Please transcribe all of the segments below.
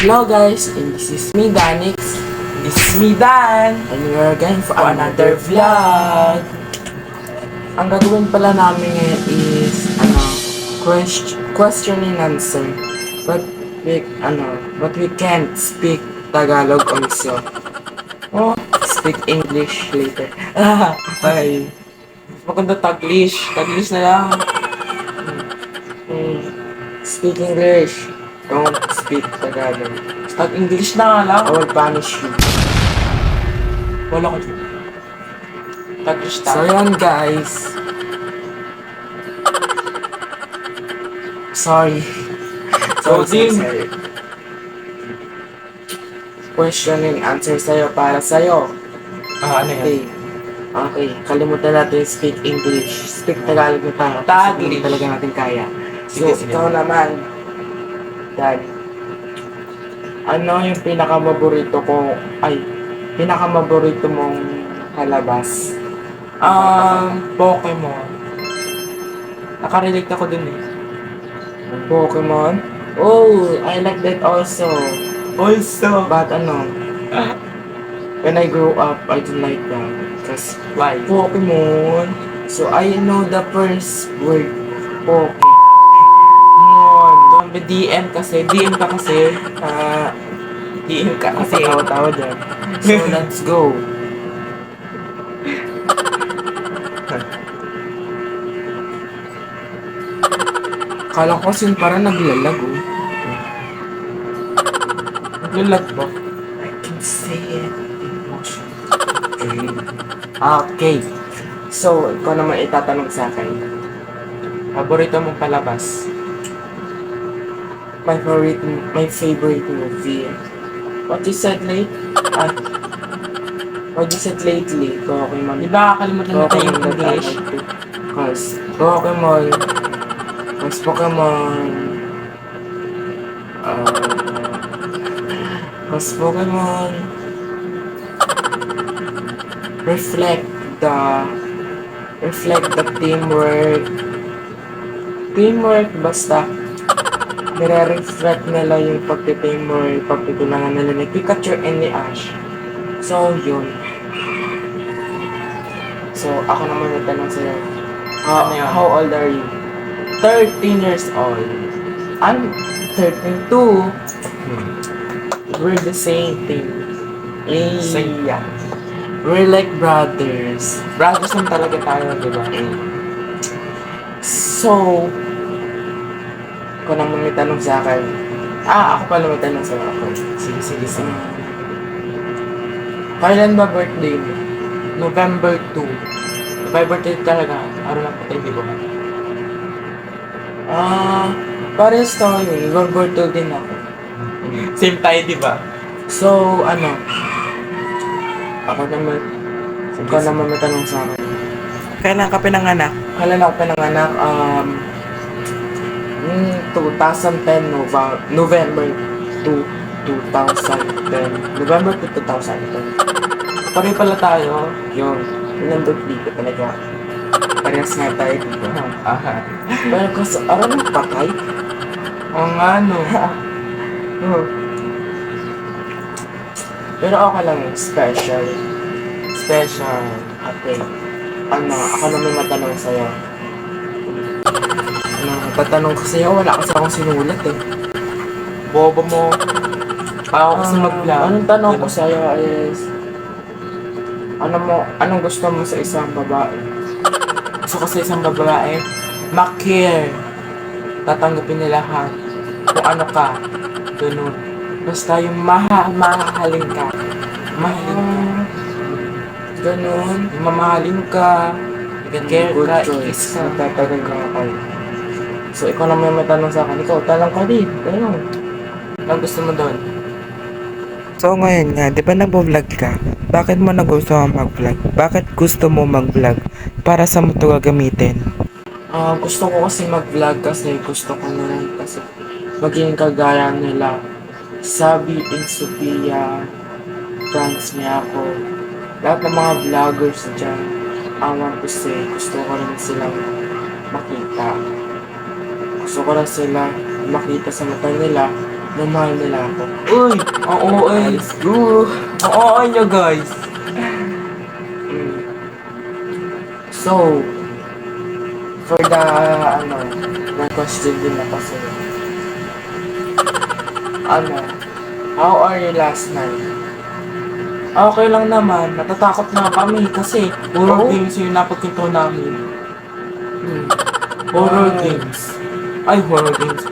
Hello guys, and this is me Danix. This is me, Dan. And we are again for Another vlog. Ang gagawin pala namin ngayon is question and answer. But we can't speak Tagalog also. Oh, speak English later. Ay. Maganda Taglish. Taglish na lang. Speak English. Don't speak Tagalog. Tag English na nga lang. I will punish you. Wala ko dyan. Taglish So tayo. yan guys. Sorry. Sorry. Question and answer sa'yo para sa'yo. Ano yan? Okay. Kalimutan natin speak English. Speak Tagalog na tayo. Kasi hindi talaga natin kaya. So, Sige. ikaw naman, Dad. Ano yung pinakamaborito mong halabas? Pokemon. Nakarelate ako dun eh. Pokemon? Oh, I like that also. Also. But when I grow up, I don't like that. Because Why? Pokemon. So I know the first word. Pokemon. Don't be DM kasi. DM ka kasi. DM ka kasi. Tawa-tawa dyan. So let's go. Kala ko kasi parang naglalag oh. Naglalag ba? I can say it. Emotion. Okay. So, ikaw naman itatanong sa akin. Paborito mong palabas? My favorite movie. What you said lately? Pokemon. Di ba kakalimutan na tayo yung English? Pokemon. Pokemon. Reflect the teamwork basta nire-reflect nila yung pagti-teamwork, pagtitulungan nila ni Pikachu and ni Ash. So yun. So ako naman natanong sa'yo, how old are you? 13 years old. I'm 13 too. We're the same thing. Same. Yeah. We're like brothers. Brothers lang talaga tayo, di ba? So, ako naman may tanong sa akin. Ako pala may tanong sa akin. Sige. Kailan ba birthday mo? November 2. November 2 talaga. Araw ng patay, di ba? Pares tayo. November 2 din ako. Same tayo, di ba? So, ako naman may tanong sa akin. Kailan ka pinanganak? Kailan ako pinanganak? 2010, November 2, 2010. November 2, 2010. Pare pala tayo. Yun. Number 3 ko talaga. Parehas nga tayo dito. Pero kasi, araw ng patay. Oo nga, no. Pero okay lang, special. Okay. Ako naman matanong sa'yo. Tatanong ko sa'yo, wala kasi akong sinulat eh. Bobo mo. Ako kasi mag-vlog. Anong tanong ko sa'yo is, anong gusto mo sa isang babae? Gusto ko sa isang babae, ma-care. Tatanggapin nila lahat. Kung ano ka. Ganun. Basta yung mahahalin ka. Ganun. Yung mamahalin ka. Care Good ka. choice. Ikis ka. Tatagal ka kayo. So, ikaw naman may tanong sa akin. Ikaw, talang ka din. Ganun. Ang gusto mo doon? So ngayon nga, di ba nag-vlog ka? Bakit mo nagustuhan mag-vlog? Bakit gusto mo mag-vlog? Para sa mo ito gagamitin? Gusto ko kasi mag-vlog kasi gusto ko na rin kasi maging kagaya nila. Sabi and Sophia, Franz Miyako, lahat ng mga vloggers dyan, I want to say, gusto ko rin silang makita. Gusto ko rin sila makita sa mata nila na mahal nila ako. Uy! Oo, eh. Let's go! Oo, nyo guys. So, for the, may question din ako sa'yo. How are you last night? Okay lang naman. Natatakot na kami kasi horror Oh? games yung napagkinto namin. Why? Horror games. Ay, horror games.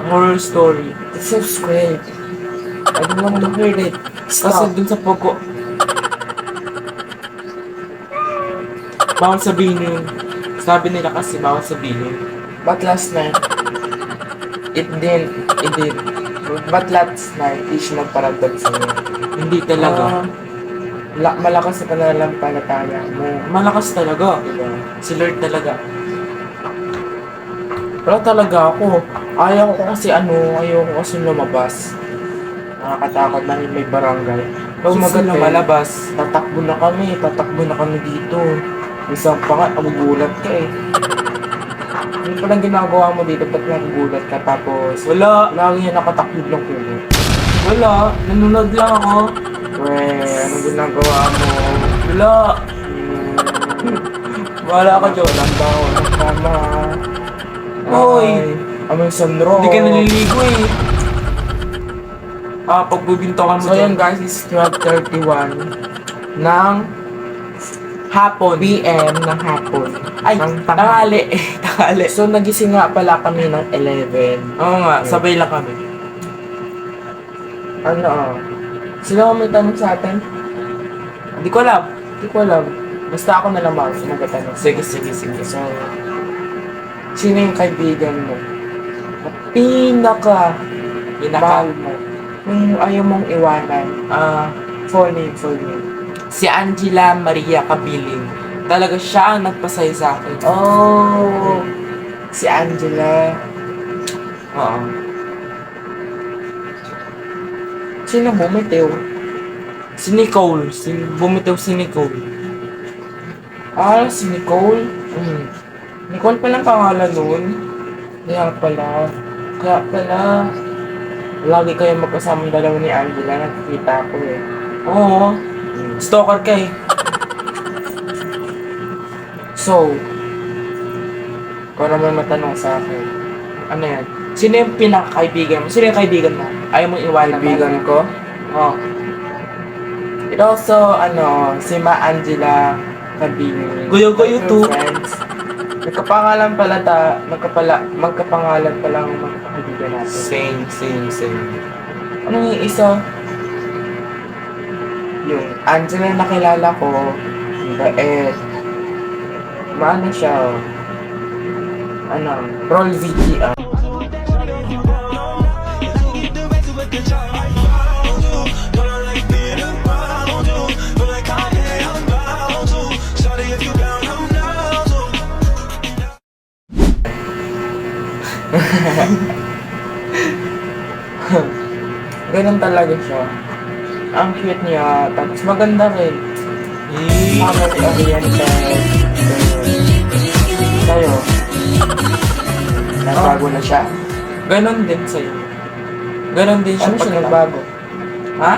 Horror story. Subscribe. I don't want to hear it. Kasi Stop. dun sa Pogo, bawal sabihin yun. Sabi nila kasi bawal sabihin. But last night, it did. But last night, di siya nagparamdam sa'yo. Hindi talaga. Malakas sa pananampalataya mo. Malakas talaga. Diba? Si Lord talaga. Wala talaga ako. Ayaw ko kasi lumabas. Nakakatakot na may barangay. Pag maganda Susunod, malabas. tatakbo na kami dito. Isang pa nga, magugulat ka eh. Ano palang ginagawa mo dito, ba't nagugulat ka? Tapos, Wala. lagi yan nakataklid ng kulo. Wala. Nanonood lang ako. Anong ginagawa mo? Wala. Wala ka, Joe. Walang tama. Hoy. Amoy sandro. Hindi ka naliligo eh. Pagbubintokan mo So yun guys, it's 12:31 ng Hapon. PM ng hapon. Ay, Ng tanghali. Tanghali. So nagising nga pala kami ng 11. Oo nga, sabay lang kami. Sino ang may tanong sa atin? Hindi ko alam. Hindi ko alam. Basta ako na lang sumagot. Sige. So, sino yung kaibigan mo? Na pinaka mahal mo? Yung ayaw mong iwanan. Full name. Si Angela Maria Cabiling. Talaga siya ang nagpasaya sa akin. Oh, si Angela. Oo. Sino bumitiw? Si Nicole. Bumitaw si Nicole. Si Nicole. Nicole palang pangalan nun. Kaya pala. Lagi kayo magkasamang dalawa ni Angela. Nakikita ko eh. Oo. Stalker ka eh. So, kung naman matanong sa akin, Ano yan? Sino yung pinakakaibigan mo? Sino yung kaibigan mo? Ayaw mong iwanan kaibigan ko? Oo. It also, si Ma Angela Cabini. Goyo-goyo too. Friends. Magkapangalan pala ang mga kaibigan natin. Same. Ano yung isa? Yung Angela na kilala ko, maano siya, Roll VTR. Ganun talaga siya. Ang cute niya, tapos maganda rin. Family oriented. Sa'yo, nagbago na siya. Ganon din sa'yo. Ganon din siya Ano siya pagka- nagbago? Ha?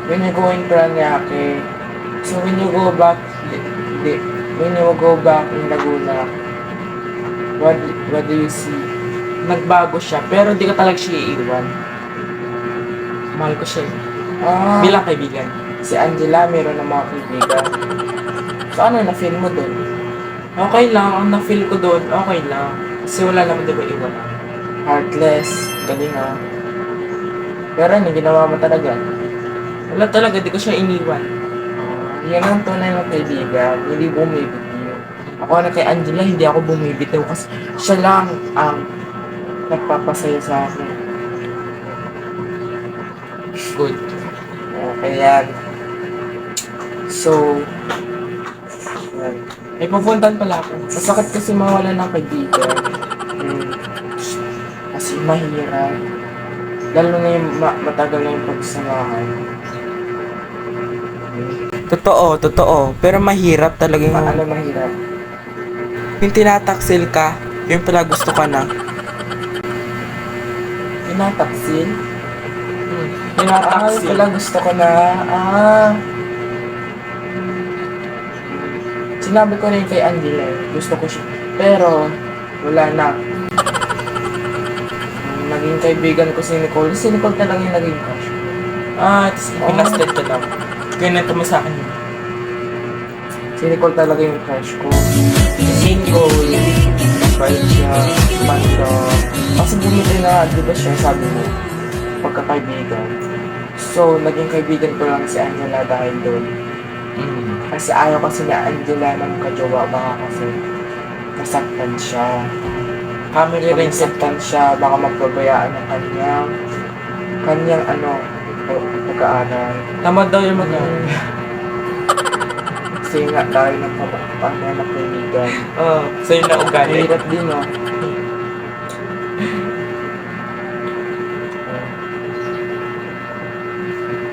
When you go in Paranaque, so when you go back, when you go back in Laguna, what do you see? Nagbago siya, pero di ka talaga siya iiwan. Mahal ko siya eh. Bilang kaibigan. Si Angela, meron ng mga kaibigan. So ano na-feel mo doon? Okay lang, ang na-feel ko doon, okay lang. Kasi wala naman diba iwan. Heartless, galing Pero ano, ginawa mo talaga? Wala talaga, di ko siya iniwan. Yan ang tunay ng kaibigan, hindi bumibitiw. Ako na kay Angela, hindi ako bumibitiw kasi siya lang ang nagpapasaya sa akin. Good. Okay yan. So, yan. May pupuntan pala ako. Masakit kasi mawala ng kaibigan. Kasi mahirap. Lalo na yung matagal na yung pagsamahan. Totoo. Pero mahirap talaga yung... Mahirap. Yung tinataksil ka, yung pala gusto ka na. Tinataksil? Ay, Tinataksil. pala gusto ko na. Sinabi ko rin kay Angela gusto ko siya. Pero, wala na. Naging kaibigan ko si Nicole. Si Nicole talaga yung naging crush ko. Tapos pinasted ka daw. Ganito mo sa akin yun. Si Nicole talaga yung crush ko. Si Nicole, bait siya, mando. Kasi bumili na, di ba siya, sabi mo, pagkakaibigan. So, naging kaibigan ko lang si Angela dahil doon. Kasi ayaw kasi ni Angela ng kajowa, baka kasi nasaktan siya. Family Kung rin siya. nasaktan siya, baka magpabayaan ng kanyang pag-aaral. Tamad daw yung mag-aaral. Kasi nga tayo ng kapakapanya na kaibigan. Sa'yo na ugali. Mahirap din, no?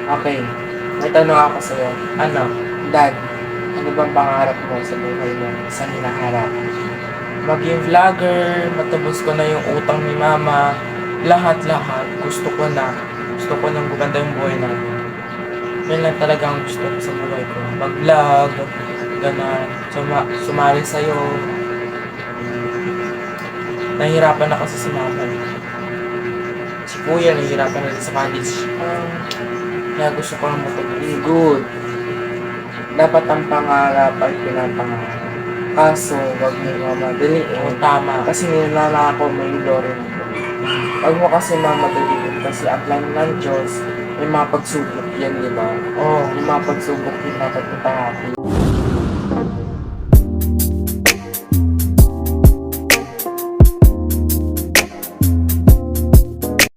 Okay, may tanong ako sa'yo. Ano? Dad, ano bang pangarap mo sa buhay mo? Sa hinaharap? Maging vlogger, matubos ko na yung utang ni mama. Lahat-lahat. Gusto ko na. Gusto ko nang gumanda yung buhay namin. Yan lang talaga ang gusto ko sa buhay ko. Mag-vlog, gano'n. Sumali sa'yo. Nahihirapan na kasi si mama. Si kuya, nahihirapan na rin sa college. Kaya gusto ko lang matubos. Good. Dapat ang pangarap ay pinapangarap. Kaso, wag mo mamadaliin. Tama. Kasi nilalako mo yung lore mo. Wag mo kasi mamadaliin kasi ang plan ng Diyos may mga pagsubok yan, di ba? Oh, May mga pagsubok yung dapat punta